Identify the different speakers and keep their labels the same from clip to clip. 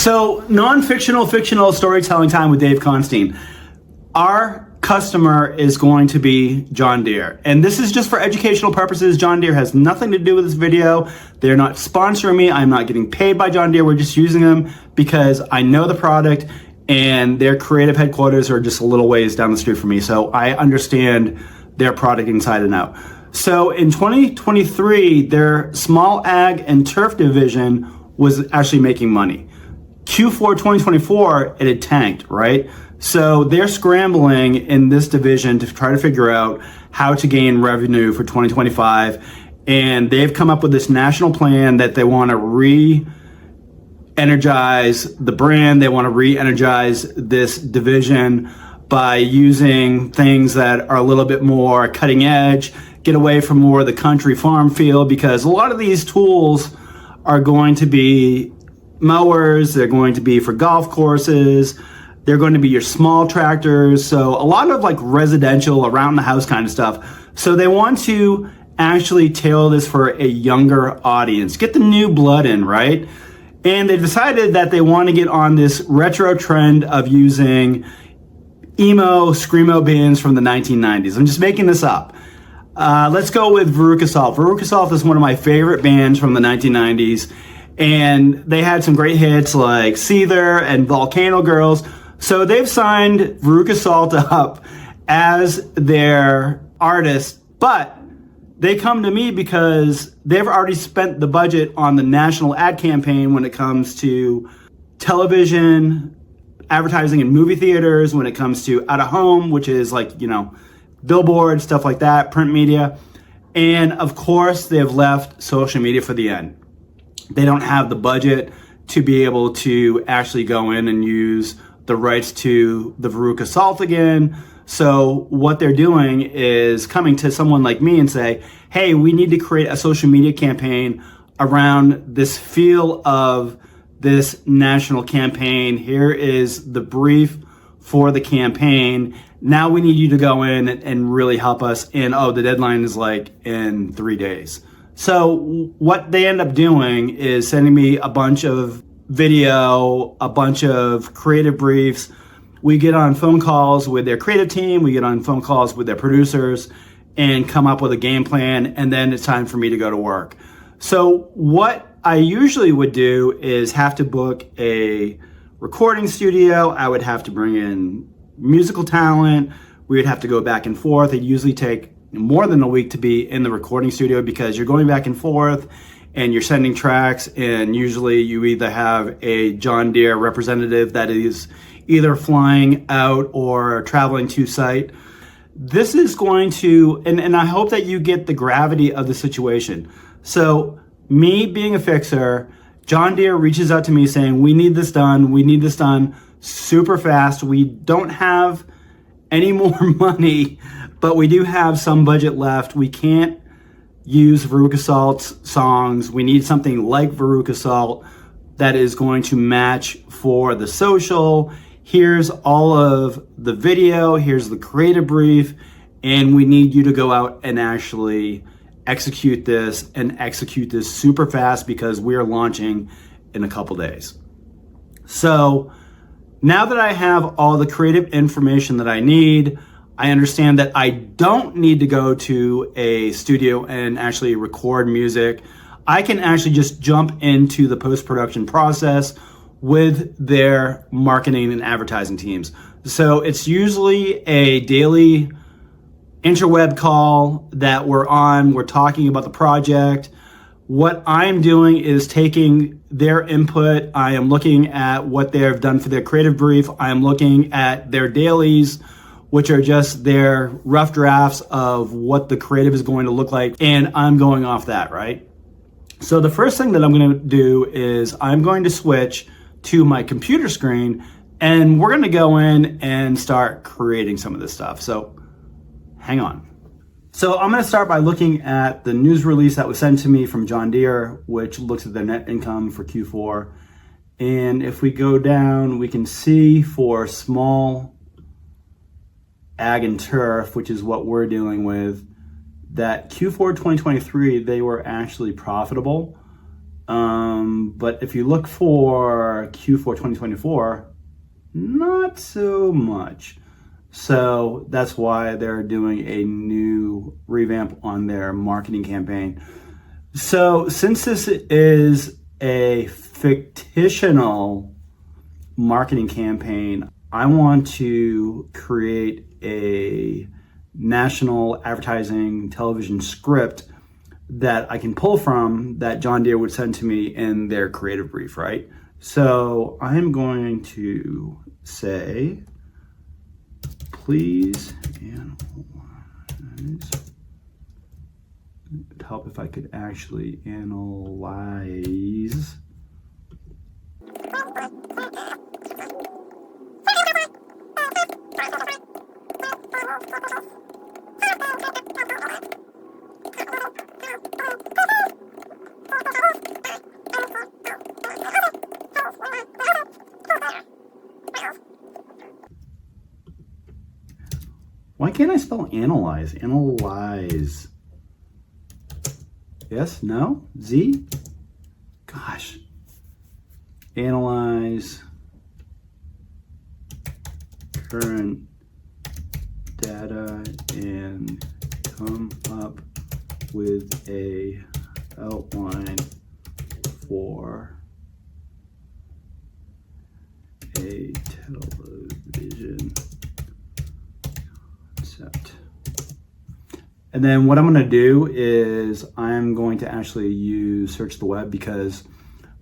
Speaker 1: So, non-fictional, fictional storytelling time with Dave Constein. Our customer is going to be John Deere. And this is just for educational purposes. John Deere has nothing to do with this video. They're not sponsoring me. I'm not getting paid by John Deere. We're just using them because I know the product and their creative headquarters are just a little ways down the street from me. So I understand their product inside and out. So in 2023, their small ag and turf division was actually making money. Q4 2024, it had tanked, right? So they're scrambling in this division to try to figure out how to gain revenue for 2025. And they've come up with this national plan that they want to re-energize the brand. They want to re-energize this division by using things that are a little bit more cutting edge, get away from more of the country farm feel, because a lot of these tools are going to be mowers, they're going to be for golf courses, they're going to be your small tractors, so a lot of like residential around the house kind of stuff. So they want to actually tailor this for a younger audience, get the new blood in, right? And they decided that they want to get on this retro trend of using emo, screamo bands from the 1990s. I'm just making this up. Let's go with Veruca Salt. Veruca Salt is one of my favorite bands from the 1990s. And they had some great hits like Seether and Volcano Girls. So they've signed Veruca Salt up as their artist, but they come to me because they've already spent the budget on the national ad campaign when it comes to television, advertising in movie theaters, when it comes to out of home, which is like, you know, billboards, stuff like that, print media. And of course, they've left social media for the end. They don't have the budget to be able to actually go in and use the rights to the Veruca Salt again. So what they're doing is coming to someone like me and say, hey, we need to create a social media campaign around this feel of this national campaign. Here is the brief for the campaign. Now we need you to go in and really help us. And oh, the deadline is like in 3 days. So what they end up doing is sending me a bunch of video, a bunch of creative briefs. We get on phone calls with their creative team. We get on phone calls with their producers and come up with a game plan. And then it's time for me to go to work. So what I usually would do is have to book a recording studio. I would have to bring in musical talent. We would have to go back and forth. It'd usually take more than a week to be in the recording studio because you're going back and forth and you're sending tracks, and usually you either have a John Deere representative that is either flying out or traveling to site. This is going to, and I hope that you get the gravity of the situation. So me being a fixer, John Deere reaches out to me saying, we need this done super fast. We don't have any more money, but we do have some budget left. We can't use Veruca Salt's songs. We need something like Veruca Salt that is going to match for the social. Here's all of the video. Here's the creative brief. And we need you to go out and actually execute this super fast because we're launching in a couple days. So now that I have all the creative information that I need, I understand that I don't need to go to a studio and actually record music. I can actually just jump into the post-production process with their marketing and advertising teams. So it's usually a daily interweb call that we're on. We're talking about the project. What I'm doing is taking their input. I am looking at what they've done for their creative brief. I am looking at their dailies, which are just their rough drafts of what the creative is going to look like. And I'm going off that, right? So the first thing that I'm going to do is I'm going to switch to my computer screen and we're going to go in and start creating some of this stuff. So hang on. So I'm going to start by looking at the news release that was sent to me from John Deere, which looks at their net income for Q4. And if we go down, we can see for small ag and turf, which is what we're dealing with, that Q4 2023, they were actually profitable. But if you look for Q4 2024, not so much. So that's why they're doing a new revamp on their marketing campaign. So since this is a fictional marketing campaign, I want to create a national advertising television script that I can pull from that John Deere would send to me in their creative brief, right? So I'm going to say, please analyze. It'd help if I could actually analyze. Why can't I spell analyze? Analyze. Yes? No? Z? Gosh. Analyze current data and come up with a outline for a television concept. And then what I'm going to do is I'm going to actually use search the web, because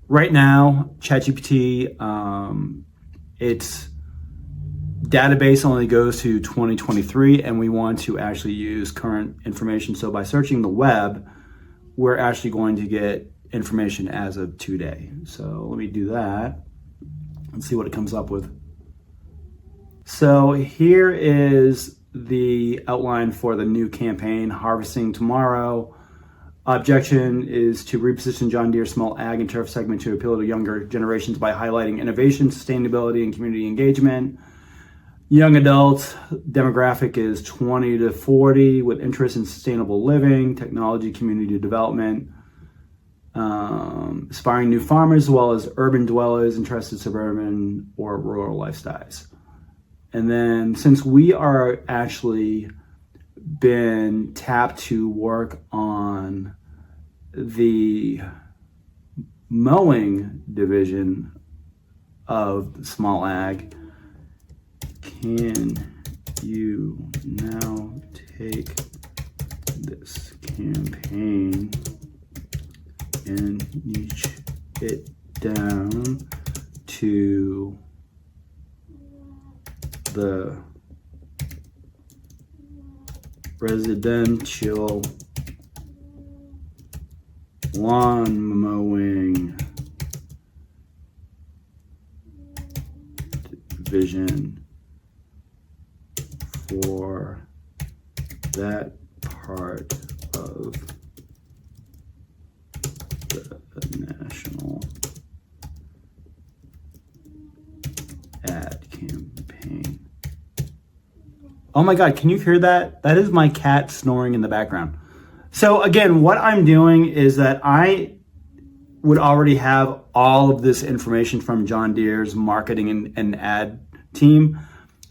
Speaker 1: right now ChatGPT, its database only goes to 2023, and we want to actually use current information. So by searching the web, we're actually going to get information as of today. So let me do that and see what it comes up with. So here is the outline for the new campaign, Harvesting Tomorrow. Objective is to reposition John Deere small ag and turf segment to appeal to younger generations by highlighting innovation, sustainability, and community engagement. Young adult demographic is 20 to 40 with interest in sustainable living, technology, community development. Aspiring new farmers as well as urban dwellers interested in suburban or rural lifestyles. And then since we are actually been tapped to work on the mowing division of small ag, can you now take this campaign and niche it down to the residential lawn mowing division for that part of the national ad campaign. Oh my God, can you hear that? That is my cat snoring in the background. So again, what I'm doing is that I would already have all of this information from John Deere's marketing and ad team.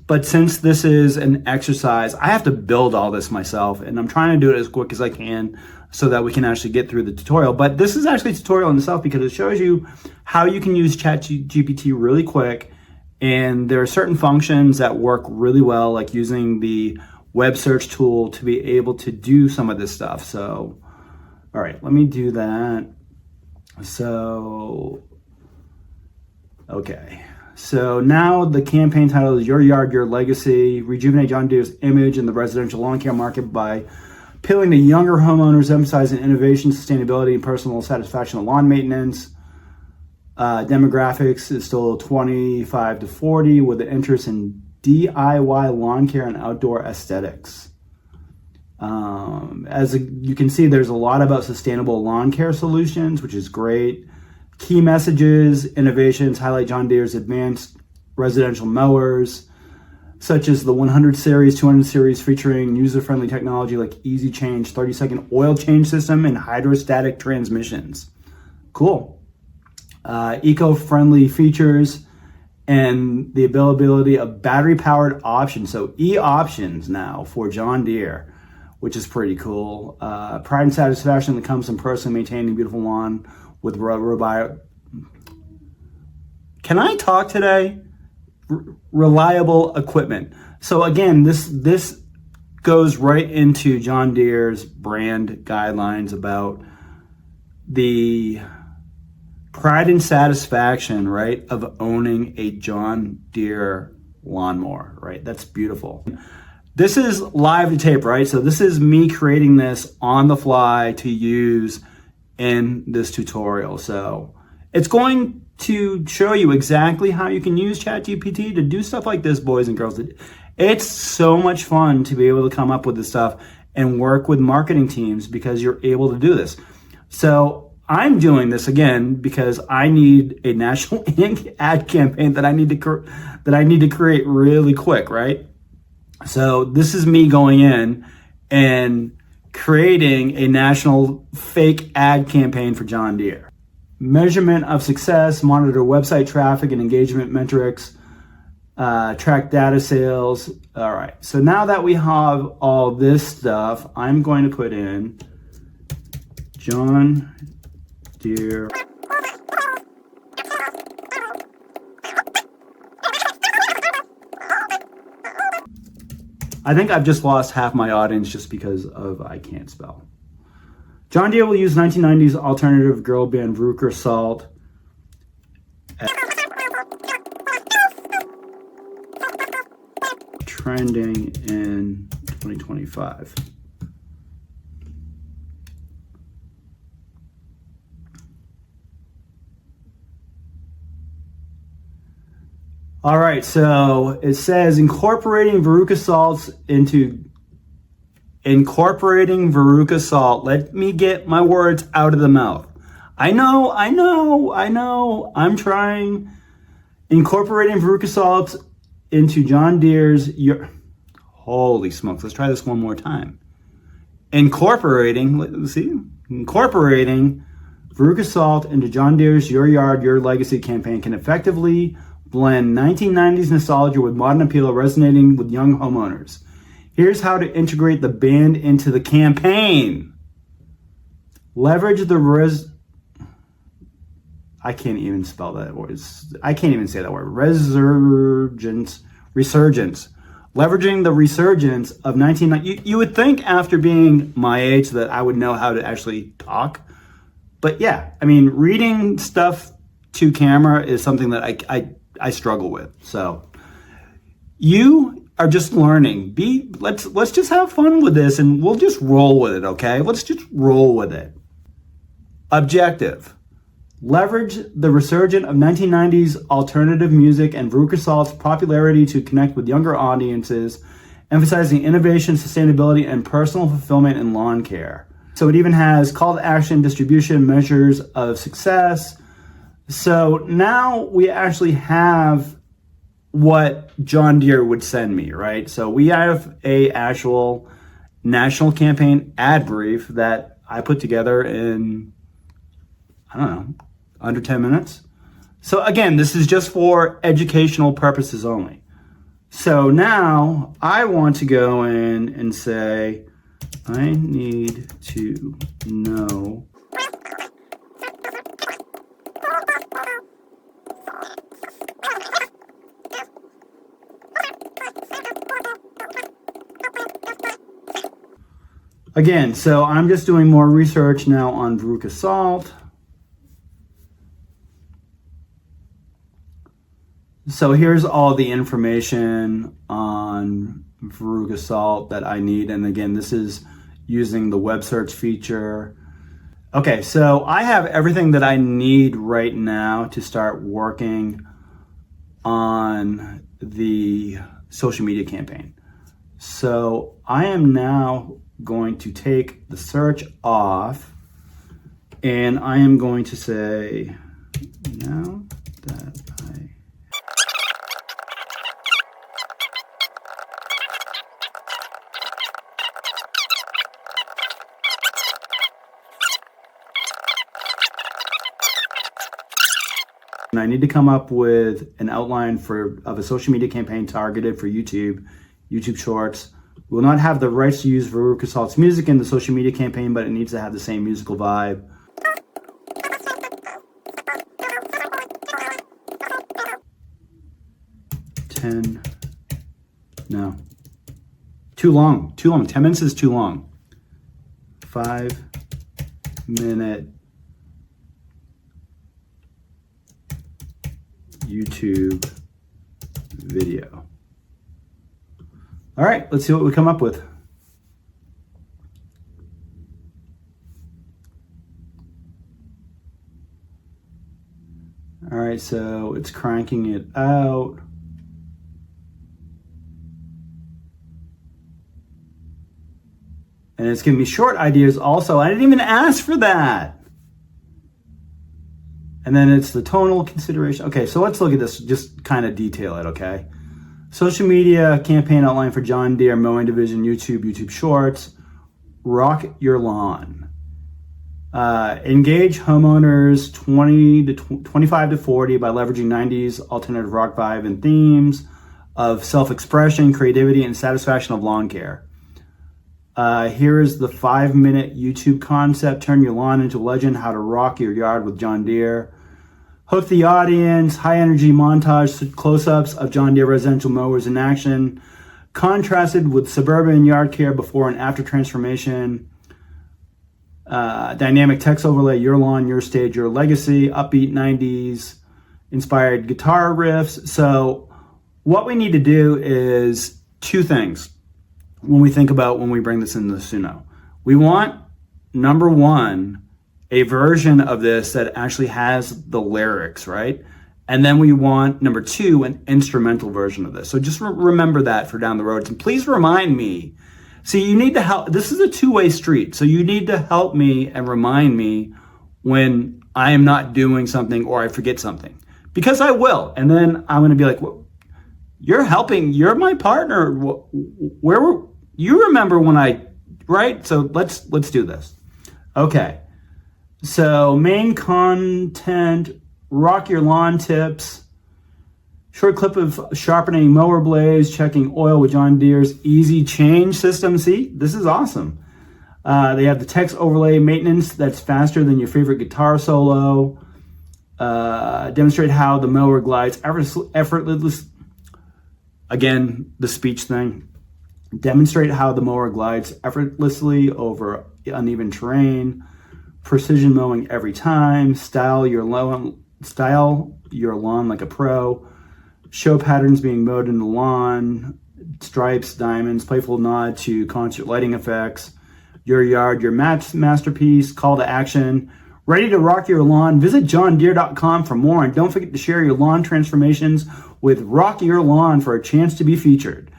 Speaker 1: But since this is an exercise, I have to build all this myself, and I'm trying to do it as quick as I can so that we can actually get through the tutorial. But this is actually a tutorial in itself because it shows you how you can use ChatGPT really quick. And there are certain functions that work really well, like using the web search tool to be able to do some of this stuff. So, all right, let me do that. So, okay. So now the campaign title is Your Yard, Your Legacy. Rejuvenate John Deere's image in the residential lawn care market by appealing to younger homeowners, emphasizing innovation, sustainability, and personal satisfaction of lawn maintenance. Demographics is still 25 to 40 with an interest in DIY lawn care and outdoor aesthetics. You can see, there's a lot about sustainable lawn care solutions, which is great. Key messages, innovations, highlight John Deere's advanced residential mowers, such as the 100 series, 200 series, featuring user-friendly technology like easy change, 30-second oil change system, and hydrostatic transmissions. Cool. Eco-friendly features and the availability of battery-powered options. So e-options now for John Deere, which is pretty cool. Pride and satisfaction that comes from personally maintaining a beautiful lawn with robot. Can I talk today? Reliable equipment. So again, this goes right into John Deere's brand guidelines about the pride and satisfaction, right, of owning a John Deere lawnmower, right? That's beautiful. This is live to tape, right? So this is me creating this on the fly to use in this tutorial. So it's going to show you exactly how you can use ChatGPT to do stuff like this, boys and girls. It's so much fun to be able to come up with this stuff and work with marketing teams because you're able to do this. So I'm doing this again because I need a national ad campaign that I need to create really quick, right? So this is me going in and creating a national fake ad campaign for John Deere. Measurement of success, monitor website traffic and engagement metrics, track data sales. All right, so now that we have all this stuff, I'm going to put in John Deere. I think I've just lost half my audience just because of I can't spell. John Deere will use 1990s alternative girl band Veruca Salt. Trending in 2025. All right, so it says incorporating Veruca Salt. Let me get my words out of the mouth. I know. I'm trying. Incorporating Veruca Salt into John Deere's. Holy smokes! Let's try this one more time. Incorporating Veruca Salt into John Deere's Your Yard, Your Legacy campaign can effectively blend 1990s nostalgia with modern appeal, resonating with young homeowners. Here's how to integrate the band into the campaign. Leverage the I can't even spell that word. I can't even say that word. Resurgence. Leveraging the resurgence of 1990. You would think after being my age that I would know how to actually talk. But yeah, I mean, reading stuff to camera is something that I struggle with. So you are just learning. Let's just have fun with this and we'll just roll with it, okay? Let's just roll with it. Objective. Leverage the resurgence of 1990s alternative music and Veruca Salt's popularity to connect with younger audiences, emphasizing innovation, sustainability, and personal fulfillment in lawn care. So it even has call to action, distribution, measures of success. So now we actually have what John Deere would send me, right? So we have a actual national campaign ad brief that I put together in, I don't know, under 10 minutes. So again, this is just for educational purposes only. So now I want to go in and say, I need to know again, so I'm just doing more research now on Veruca Salt. So here's all the information on Veruca Salt that I need. And again, this is using the web search feature. Okay, so I have everything that I need right now to start working on the social media campaign. So I am now going to take the search off and I am going to say, now that And I need to come up with an outline of a social media campaign targeted for YouTube Shorts. We will not have the rights to use Veruca Salt's music in the social media campaign, but it needs to have the same musical vibe. No. Too long. 10 minutes is too long. 5-minute YouTube video. All right, let's see what we come up with. All right, so it's cranking it out. And it's giving me short ideas also. I didn't even ask for that. And then it's the tonal consideration. Okay, so let's look at this, just kind of detail it, okay? Social media campaign outline for John Deere Mowing Division, YouTube Shorts. Rock your lawn. Engage homeowners 25 to 40 by leveraging 90s alternative rock vibe and themes of self-expression, creativity, and satisfaction of lawn care. Here is the 5-minute YouTube concept. Turn your lawn into a legend. How to rock your yard with John Deere. Hook the audience. High energy montage close-ups of John Deere residential mowers in action. Contrasted with suburban yard care before and after transformation. Dynamic text overlay. Your lawn, your stage, your legacy. Upbeat 90s inspired guitar riffs. So what we need to do is two things. When we bring this into the Suno, we want, number one, a version of this that actually has the lyrics, right? And then we want, number two, an instrumental version of this. So just remember that for down the road. And please remind me. See, you need to help. This is a two-way street. So you need to help me and remind me when I am not doing something or I forget something. Because I will. And then I'm going to be like, well, you're helping. You're my partner. You remember when right? So let's do this. Okay. So main content, rock your lawn tips, short clip of sharpening mower blades, checking oil with John Deere's easy change system. See, this is awesome. They have the text overlay maintenance that's faster than your favorite guitar solo. Demonstrate how the mower glides effortless. Again, the speech thing. Demonstrate how the mower glides effortlessly over uneven terrain. Precision mowing every time. Style your lawn like a pro. Show patterns being mowed in the lawn. Stripes, diamonds, playful nod to concert lighting effects. Your yard, your masterpiece. Call to action. Ready to rock your lawn? Visit johndeere.com for more, and don't forget to share your lawn transformations with Rock Your Lawn for a chance to be featured.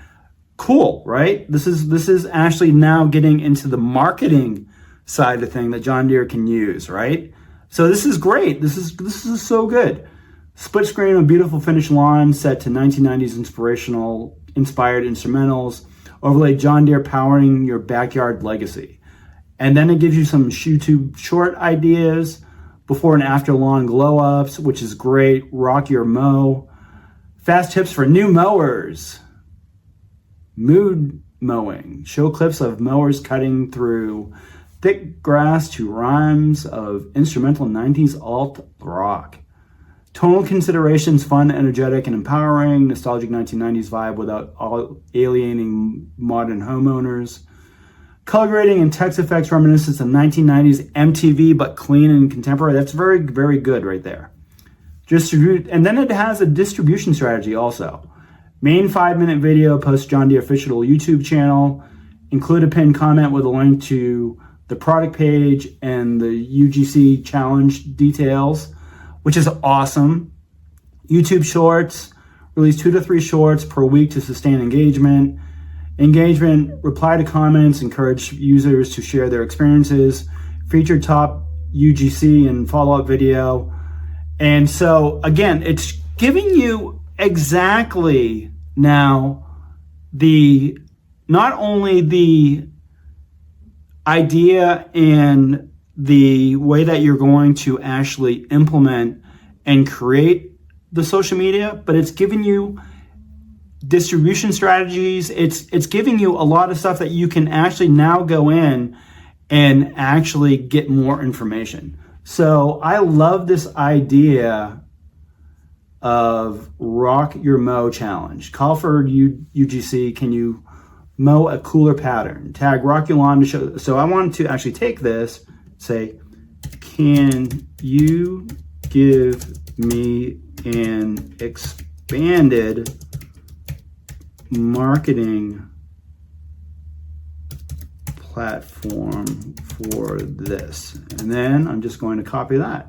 Speaker 1: Cool, right? This is actually now getting into the marketing side of the thing that John Deere can use, right? So this is great. This is so good. Split screen of beautiful finished lawn set to 1990s inspired instrumentals. Overlay John Deere powering your backyard legacy. And then it gives you some YouTube short ideas, before and after lawn glow ups, which is great. Rock your mow. Fast tips for new mowers. Mood mowing. Show clips of mowers cutting through thick grass to rhymes of instrumental 90s alt rock. Tonal considerations, fun, energetic, and empowering. Nostalgic 1990s vibe without alienating modern homeowners. Color grading and text effects reminiscence of 1990s MTV, but clean and contemporary. That's very, very good right there. And then it has a distribution strategy also. Main 5-minute video, post John Deere official YouTube channel. Include a pinned comment with a link to the product page and the UGC challenge details, which is awesome. YouTube Shorts, release 2 to 3 shorts per week to sustain engagement. Reply to comments, encourage users to share their experiences. Feature top UGC and follow-up video. And so, again, it's giving you exactly now not only the idea and the way that you're going to actually implement and create the social media, but it's giving you distribution strategies. It's giving you a lot of stuff that you can actually now go in and actually get more information. So I love this idea of Rock Your Mow Challenge. Call for UGC, can you mow a cooler pattern? Tag Rock Your Lawn to show. So I wanted to actually take this, say, can you give me an expanded marketing platform for this? And then I'm just going to copy that.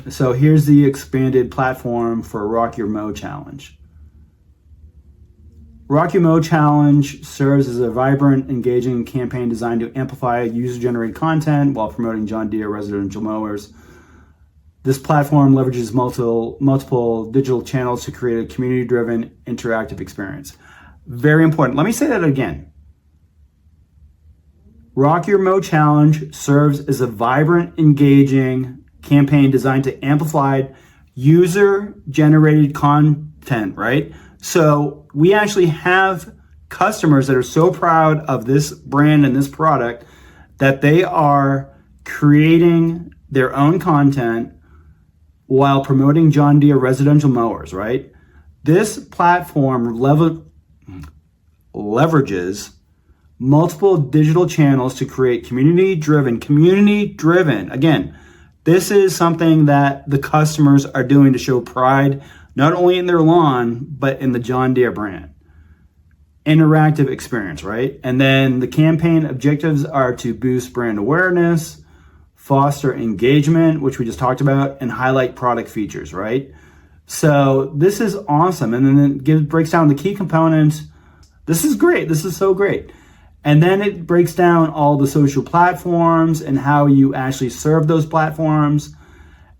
Speaker 1: So here's the expanded platform for Rock Your Mow Challenge. Rock Your Mow Challenge serves as a vibrant, engaging campaign designed to amplify user-generated content while promoting John Deere residential mowers. This platform leverages multiple digital channels to create a community-driven, interactive experience. Very important. Let me say that again. Rock Your Mow Challenge serves as a vibrant, engaging campaign designed to amplify user-generated content, right? So we actually have customers that are so proud of this brand and this product that they are creating their own content while promoting John Deere residential mowers, right? This platform leverages multiple digital channels to create community-driven, again, this is something that the customers are doing to show pride, not only in their lawn, but in the John Deere brand. Interactive experience, right? And then the campaign objectives are to boost brand awareness, foster engagement, which we just talked about, and highlight product features, right? So this is awesome. And then it breaks down the key components. This is great. This is so great. And then it breaks down all the social platforms and how you actually serve those platforms.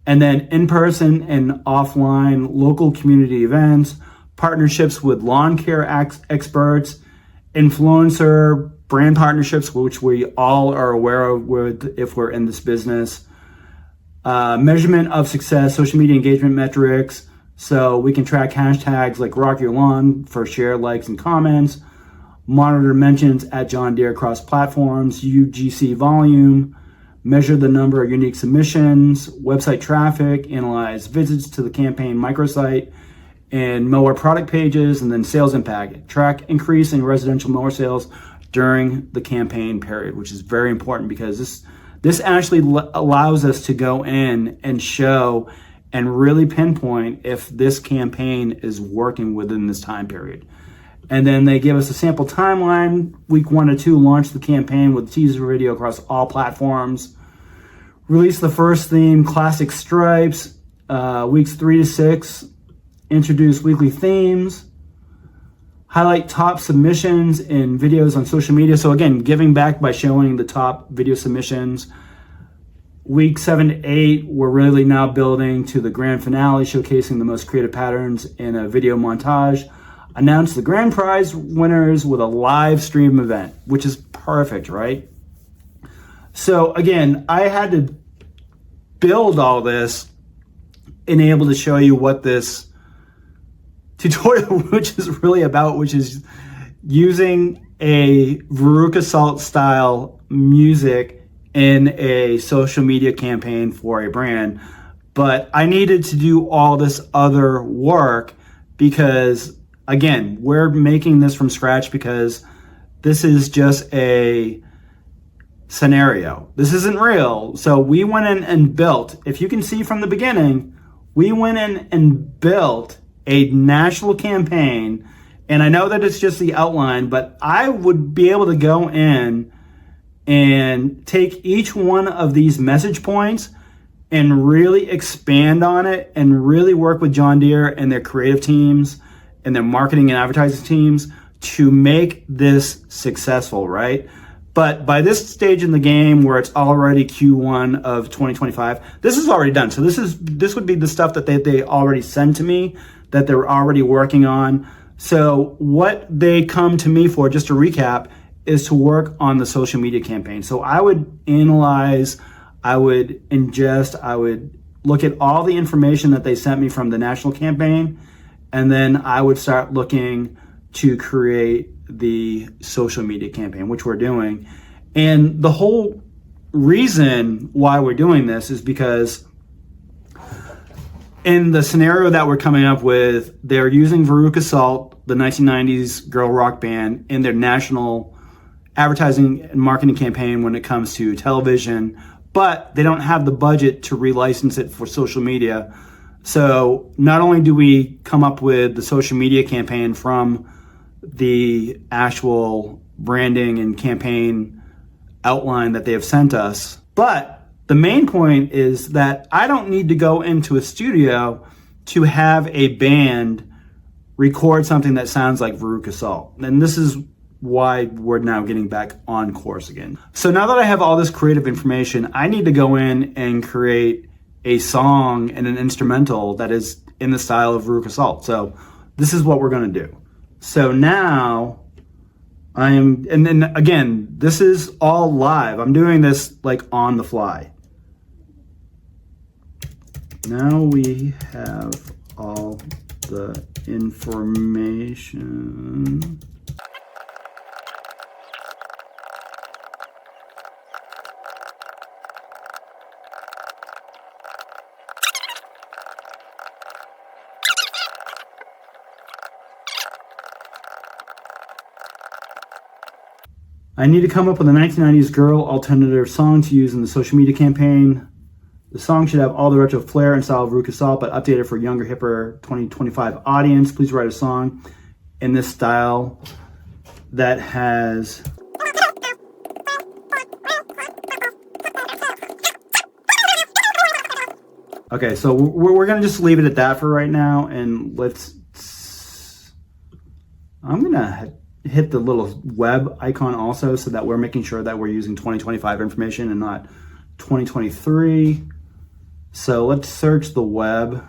Speaker 1: And then in-person and offline local community events, partnerships with lawn care experts, influencer brand partnerships, which we all are aware of if we're in this business, measurement of success, social media engagement metrics. So we can track hashtags like Rock Your Lawn for share, likes, and comments, monitor mentions at John Deere across platforms, UGC volume, measure the number of unique submissions, website traffic, analyze visits to the campaign microsite, and mower product pages, and then sales impact. Track increase in residential mower sales during the campaign period, which is very important because this actually allows us to go in and show and really pinpoint if this campaign is working within this time period. And then they give us a sample timeline. Week 1 to 2, launch the campaign with teaser video across all platforms. Release the first theme, Classic Stripes. Weeks 3 to 6, introduce weekly themes. Highlight top submissions in videos on social media. So again, giving back by showing the top video submissions. Week 7 to 8, we're really now building to the grand finale, showcasing the most creative patterns in a video montage. Announce the grand prize winners with a live stream event, which is perfect, right? So again, I had to build all this and able to show you what this tutorial, which is really about, which is using a Veruca Salt style music in a social media campaign for a brand. But I needed to do all this other work because, again, we're making this from scratch because this is just a scenario. This isn't real. So we went in and built, if you can see from the beginning, we went in and built a national campaign. And I know that it's just the outline, but I would be able to go in and take each one of these message points and really expand on it and really work with John Deere and their creative teams and their marketing and advertising teams to make this successful, right? But by this stage in the game where it's already Q1 of 2025, this is already done. So this would be the stuff that they already sent to me, that they're already working on. So what they come to me for, just to recap, is to work on the social media campaign. So I would analyze, I would look at all the information that they sent me from the national campaign, and then I would start looking to create the social media campaign, which we're doing. And the whole reason why we're doing this is because in the scenario that we're coming up with, they're using Veruca Salt, the 1990s girl rock band, in their national advertising and marketing campaign when it comes to television, but they don't have the budget to relicense it for social media. So not only do we come up with the social media campaign from the actual branding and campaign outline that they have sent us, but the main point is that I don't need to go into a studio to have a band record something that sounds like Veruca Salt. And this is why we're now getting back on course again. So now that I have all this creative information, I need to go in and create a song and an instrumental that is in the style of Veruca Salt. So this is what we're going to do. So now and then again, this is all live. I'm doing this like on the fly. Now we have all the information. I need to come up with a 1990s girl alternative song to use in the social media campaign. The song should have all the retro flair and style of Veruca Salt, but updated for younger, hipper 2025 audience. Please write a song in this style that has Okay, so we're gonna just leave it at that for right now, and I'm gonna hit the little web icon also, so that we're making sure that we're using 2025 information and not 2023. So let's search the web.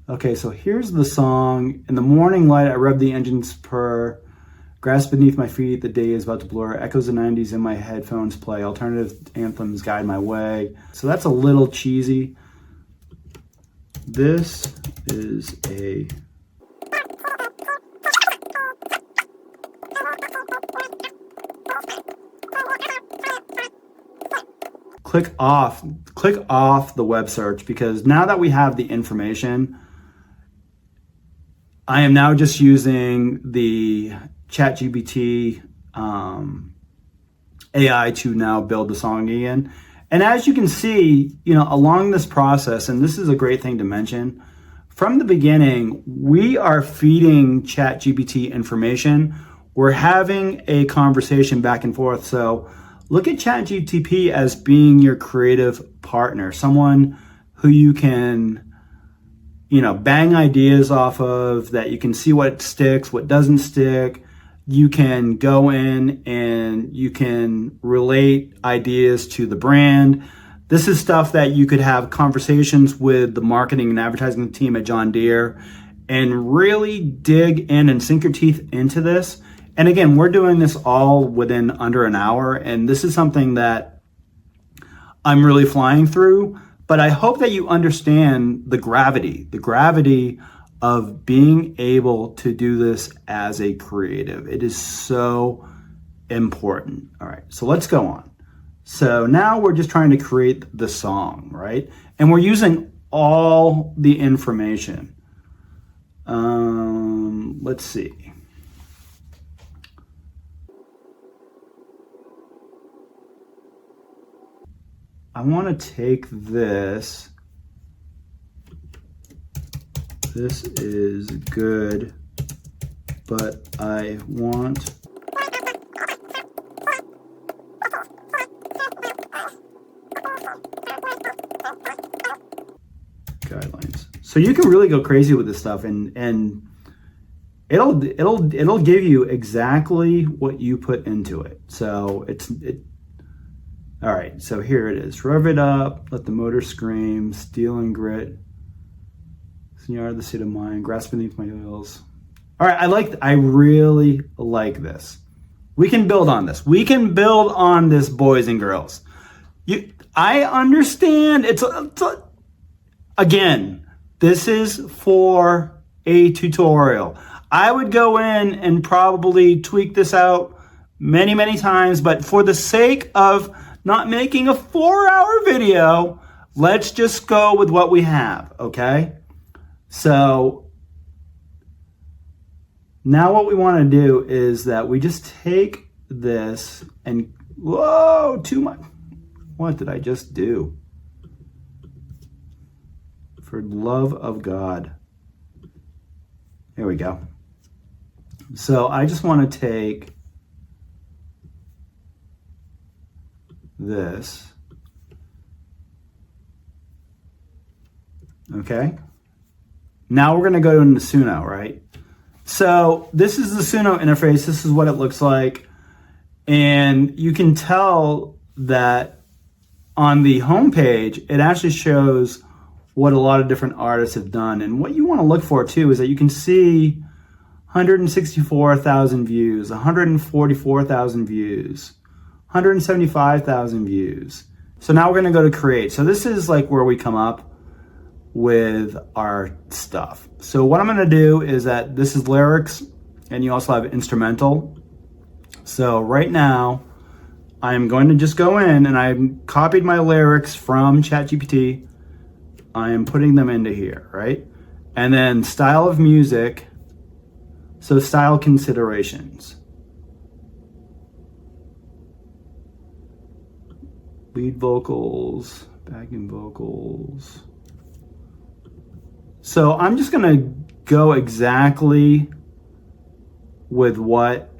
Speaker 1: Okay, so here's the song. In the morning light, I rev the engines purr. Grass beneath my feet, the day is about to blur. Echoes of 90s in my headphones play. Alternative anthems guide my way. So that's a little cheesy. This is a click off the web search, because now that we have the information, I am now just using the ChatGPT AI to now build the song again. And as you can see, along this process, and this is a great thing to mention, from the beginning, we are feeding ChatGPT information. We're having a conversation back and forth. So look at ChatGPT as being your creative partner, someone who you can bang ideas off of, that you can see what sticks, what doesn't stick. You can go in and you can relate ideas to the brand. This is stuff that you could have conversations with the marketing and advertising team at John Deere and really dig in and sink your teeth into this. And again, we're doing this all within under an hour. And this is something that I'm really flying through. But I hope that you understand the gravity of being able to do this as a creative. It is so important. All right, so let's go on. So now we're just trying to create the song, right? And we're using all the information. Let's see. I want to take this. This is good, but I want guidelines. So you can really go crazy with this stuff, and it'll give you exactly what you put into it. So all right, so here it is. Rev it up, let the motor scream, steel and grit. Senior, the seat of mind, grass beneath my heels. All right, I really like this. We can build on this. We can build on this, boys and girls. I understand. Again, this is for a tutorial. I would go in and probably tweak this out many, many times, but for the sake of not making a 4-hour video, let's just go with what we have, okay? So now what we want to do is that we just take this and, whoa, too much. What did I just do? For love of God. There we go. So I just want to take this. Okay. Now we're going to go into Suno, right? So this is the Suno interface. This is what it looks like. And you can tell that on the home page, it actually shows what a lot of different artists have done. And what you want to look for too is that you can see 164,000 views, 144,000 views, 175,000 views. So now we're going to go to create. So this is like where we come up with our stuff. So what I'm going to do is that this is lyrics and you also have instrumental. So right now I'm going to just go in and I've copied my lyrics from ChatGPT. I am putting them into here, right? And then style of music. So style considerations. Lead vocals, backing vocals. So I'm just going to go exactly with what,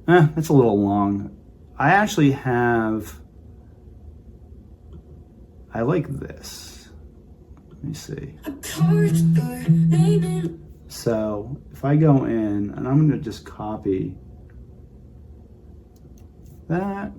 Speaker 1: that's a little long. I actually have, I like this. Let me see. So if I go in and I'm going to just copy that.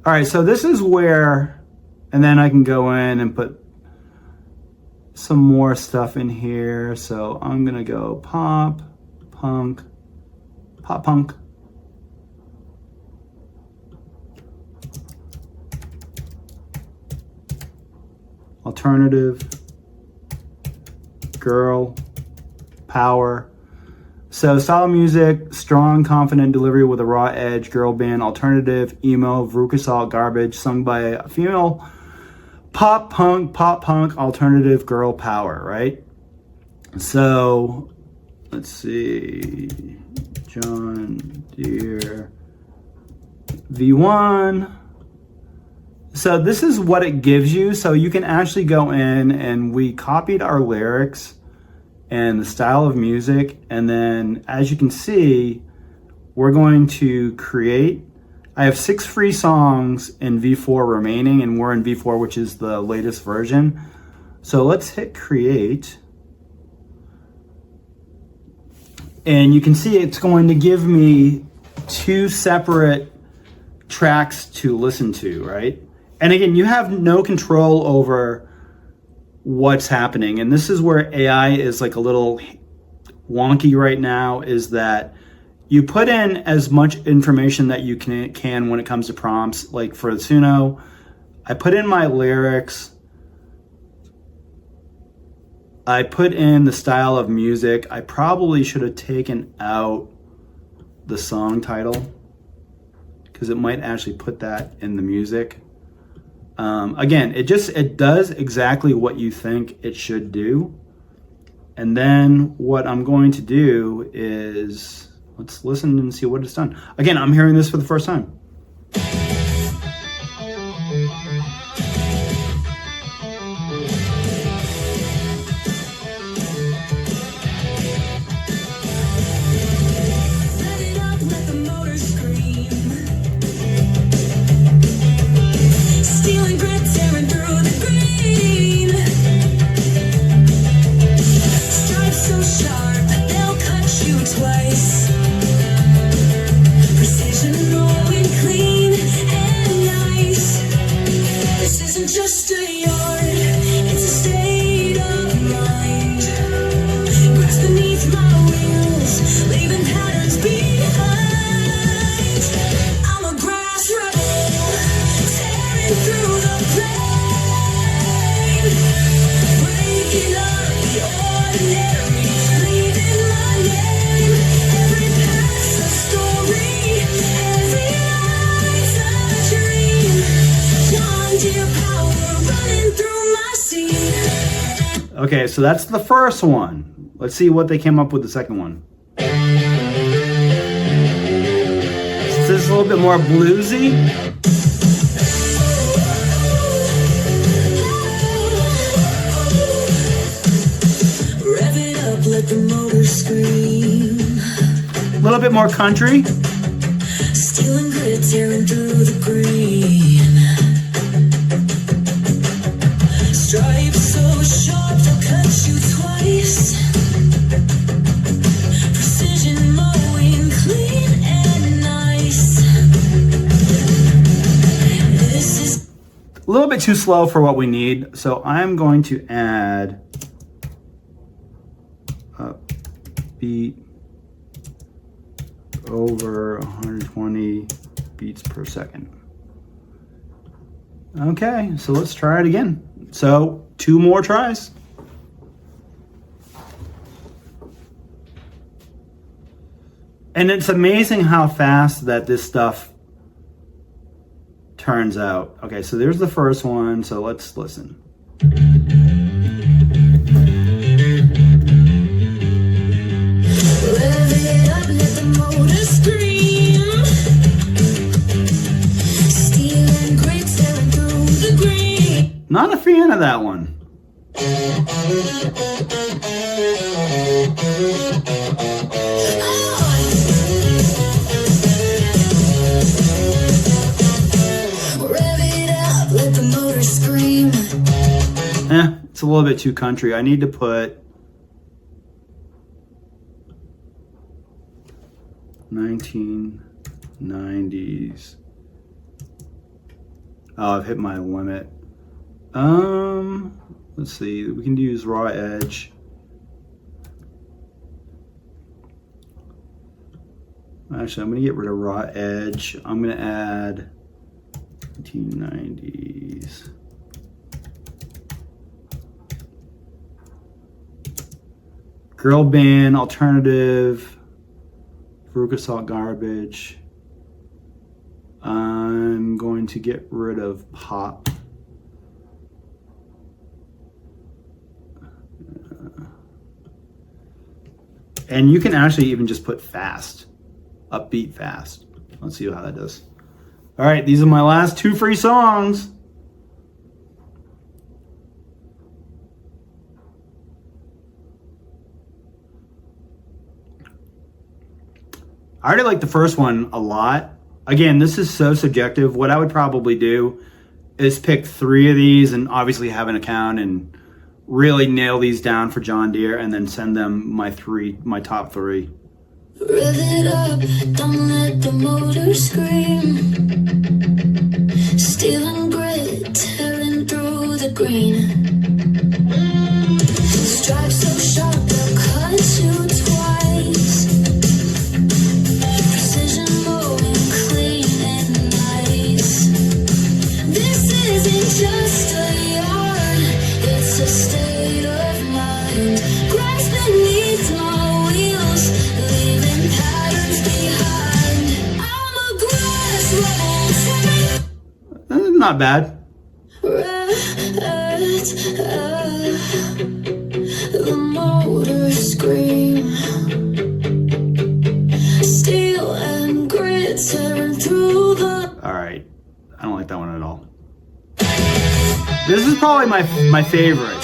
Speaker 1: All right, so this is where, and then I can go in and put some more stuff in here. So I'm gonna go pop, punk, alternative, girl, power. So style music, strong, confident delivery with a raw edge, girl band, alternative, emo, Veruca Salt, garbage, sung by a female, pop punk, alternative, girl power, right? So let's see, John Deere V1. So this is what it gives you. So you can actually go in and we copied our lyrics and the style of music, and then as you can see, we're going to create. I have 6 free songs in V4 remaining, and we're in V4, which is the latest version. So let's hit create, and you can see it's going to give me 2 separate tracks to listen to, right? And again, you have no control over what's happening. And this is where AI is like a little wonky right now, is that you put in as much information that you can when it comes to prompts. Like for Suno, I put in my lyrics, I put in the style of music. I probably should have taken out the song title because it might actually put that in the music. Again, it does exactly what you think it should do. And then what I'm going to do is, let's listen and see what it's done. Again, I'm hearing this for the first time.
Speaker 2: Stealing grits, tearing
Speaker 1: Okay, so that's the first one. Let's see what they came up with the second one. Is this a little bit more bluesy?
Speaker 2: Rev it up, let the motor scream.
Speaker 1: A little bit more country.
Speaker 2: Steel and grit tearing through the green. Stripes so sharp they'll cut you twice. Precision mowing, clean and nice. This is
Speaker 1: A little bit too slow for what we need, so I'm going to add a beat over 120 beats per second. Okay, so let's try it again. So 2 more tries. And it's amazing how fast that this stuff turns out. Okay, so there's the first one, so let's listen.
Speaker 2: rev it up, let the motor scream. Steel and grit tearing through the green.
Speaker 1: Not a fan of that one.
Speaker 2: Rev it up, let the motor scream.
Speaker 1: It's a little bit too country. I need to put 1990s. Oh, I've hit my limit. Let's see. We can use raw edge. Actually, I'm gonna get rid of raw edge. I'm gonna add 1990s. Girl band, alternative, Veruca Salt garbage. I'm going to get rid of pop. And you can actually even just put fast, upbeat fast. Let's see how that does. All right, these are my last 2 free songs. I already like the first one a lot. Again, this is so subjective. What I would probably do is pick 3 of these and obviously have an account and really nail these down for John Deere and then send them my top 3.
Speaker 2: Rev it up, don't let the motor scream. Steel and grit tearing through the green. Stripes so sharp they'll cut you twice. Precision mowing, clean and nice. This isn't just a yard, it's a state of mind. Grass beneath my wheels, leaving patterns behind. I'm a grass rebel.
Speaker 1: Not bad.
Speaker 2: The motor scream. Steel and grit tearing through the.
Speaker 1: All right. I don't like that one at all. This is probably my favorite.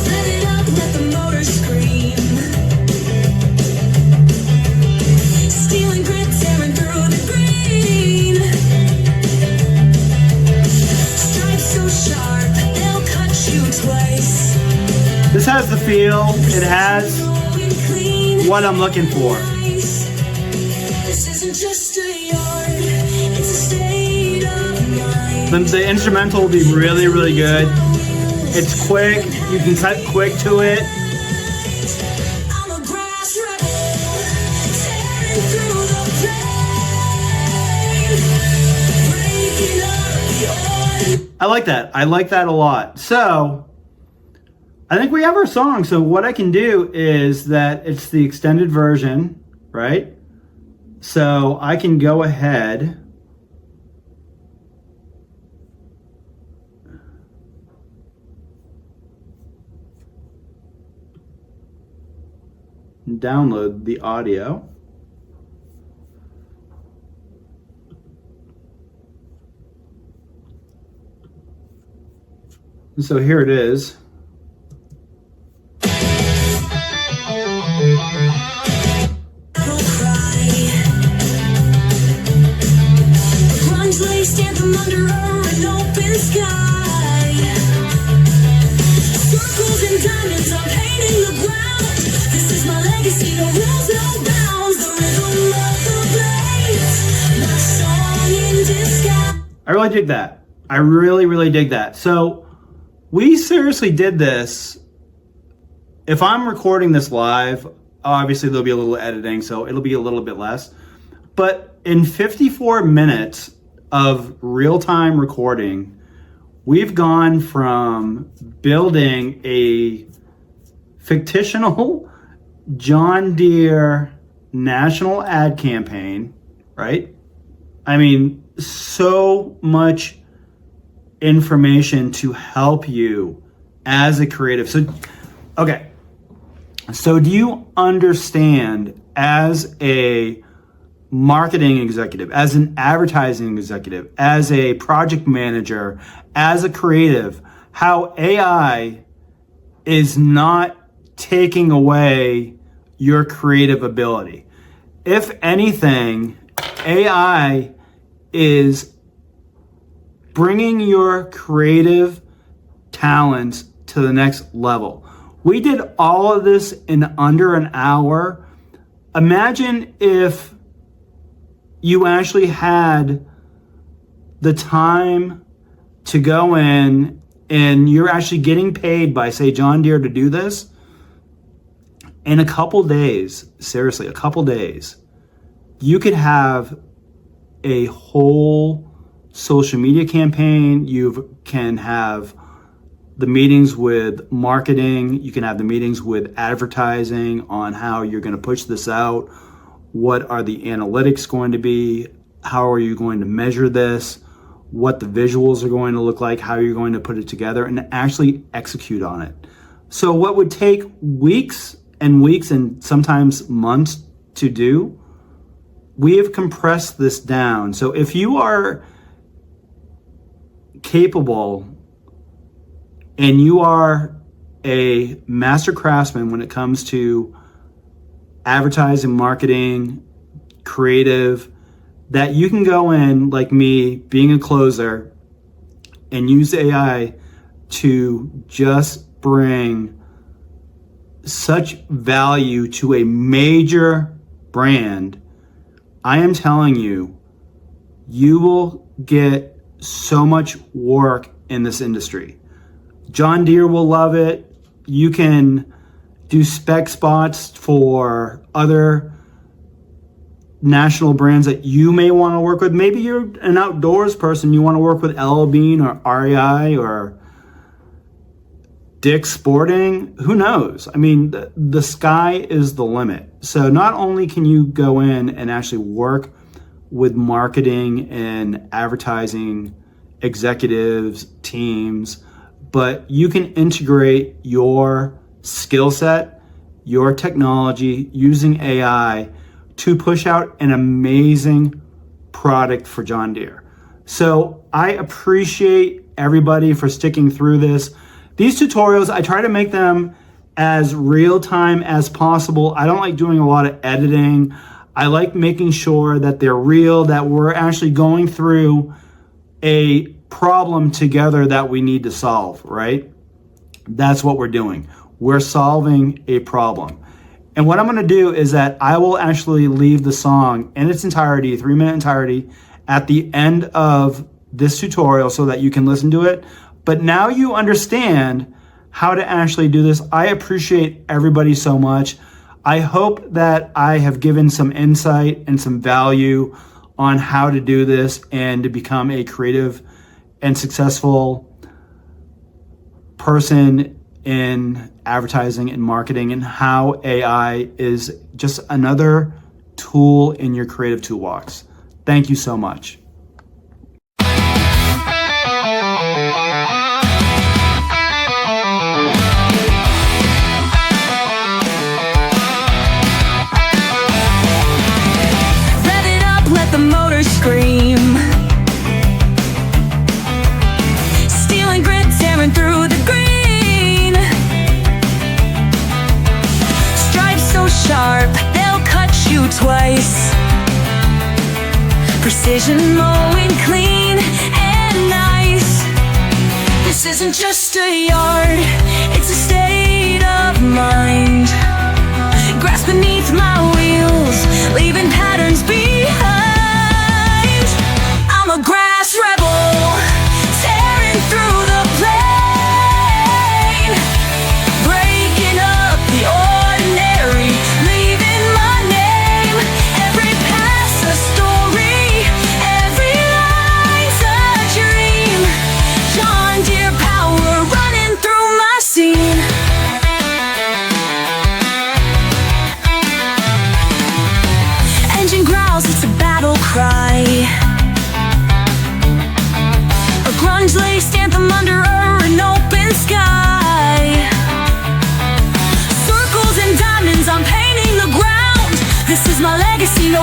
Speaker 2: Let it up, let the motor scream. Steel and grit tearing through the green. Stripes so sharp they'll cut you twice.
Speaker 1: This has the feel. It has what I'm looking for.
Speaker 2: This isn't just a yard, it's a state of mind.
Speaker 1: The instrumental will be really, really good. It's quick. You can cut quick to it.
Speaker 2: I'm a grass rebel, tearing through the pain, breaking up your.
Speaker 1: I like that. I like that a lot. So I think we have our song. So what I can do is that it's the extended version, right? So I can go ahead and download the audio. And so here it is. I really dig that. I really dig that. So we seriously did this. If I'm recording this live, obviously there'll be a little editing, so it'll be a little bit less. But in 54 minutes of real-time recording, we've gone from building a fictional John Deere national ad campaign, right? I mean, so much information to help you as a creative. So, okay. So do you understand, as a marketing executive, as an advertising executive, as a project manager, as a creative, how AI is not taking away your creative ability? If anything, AI is bringing your creative talents to the next level. We did all of this in under an hour. Imagine if you actually had the time to go in and you're actually getting paid by, say, John Deere to do this. In a couple days, seriously, a couple days, you could have a whole social media campaign. You can have the meetings with marketing. You can have the meetings with advertising on how you're going to push this out. What are the analytics going to be? How are you going to measure this? What the visuals are going to look like? How you're going to put it together and actually execute on it. So what would take weeks and weeks and sometimes months to do, we have compressed this down. So if you are capable and you are a master craftsman when it comes to advertising, marketing, creative, that you can go in, like me, being a closer, and use AI to just bring such value to a major brand, I am telling you, you will get so much work in this industry. John Deere will love it. You can do spec spots for other national brands that you may want to work with. Maybe you're an outdoors person. You want to work with LL Bean or REI or Dick's Sporting. Who knows? I mean, the sky is the limit. So not only can you go in and actually work with marketing and advertising executives, teams, but you can integrate your skill set, your technology using AI to push out an amazing product for John Deere. So I appreciate everybody for sticking through this. These tutorials, I try to make them as real time as possible. I don't like doing a lot of editing. I like making sure that they're real, that we're actually going through a problem together that we need to solve, right? That's what we're doing. We're solving a problem. And what I'm going to do is that I will actually leave the song in its entirety, 3-minute entirety, at the end of this tutorial so that you can listen to it. But now you understand how to actually do this. I appreciate everybody so much. I hope that I have given some insight and some value on how to do this and to become a creative and successful person in advertising and marketing, and how AI is just another tool in your creative toolbox. Thank you so much.
Speaker 2: Rev it up, let the motor scream. Steel and grit tearing through the green. Stripes so sharp, they'll cut you twice. Precision mowing clean and nice. This isn't just a yard, it's a state of mind. Grass beneath my wheels, leaving patterns behind. I'm a grass rebel, tearing through the plain, breaking up the ordinary, leaving my name. Every pass a story, every line's a dream. John Deere power running through my scene. Engine growls, it's a battle cry. A grunge-laced anthem under an open sky. Circles and diamonds, I'm painting the ground. This is my legacy, no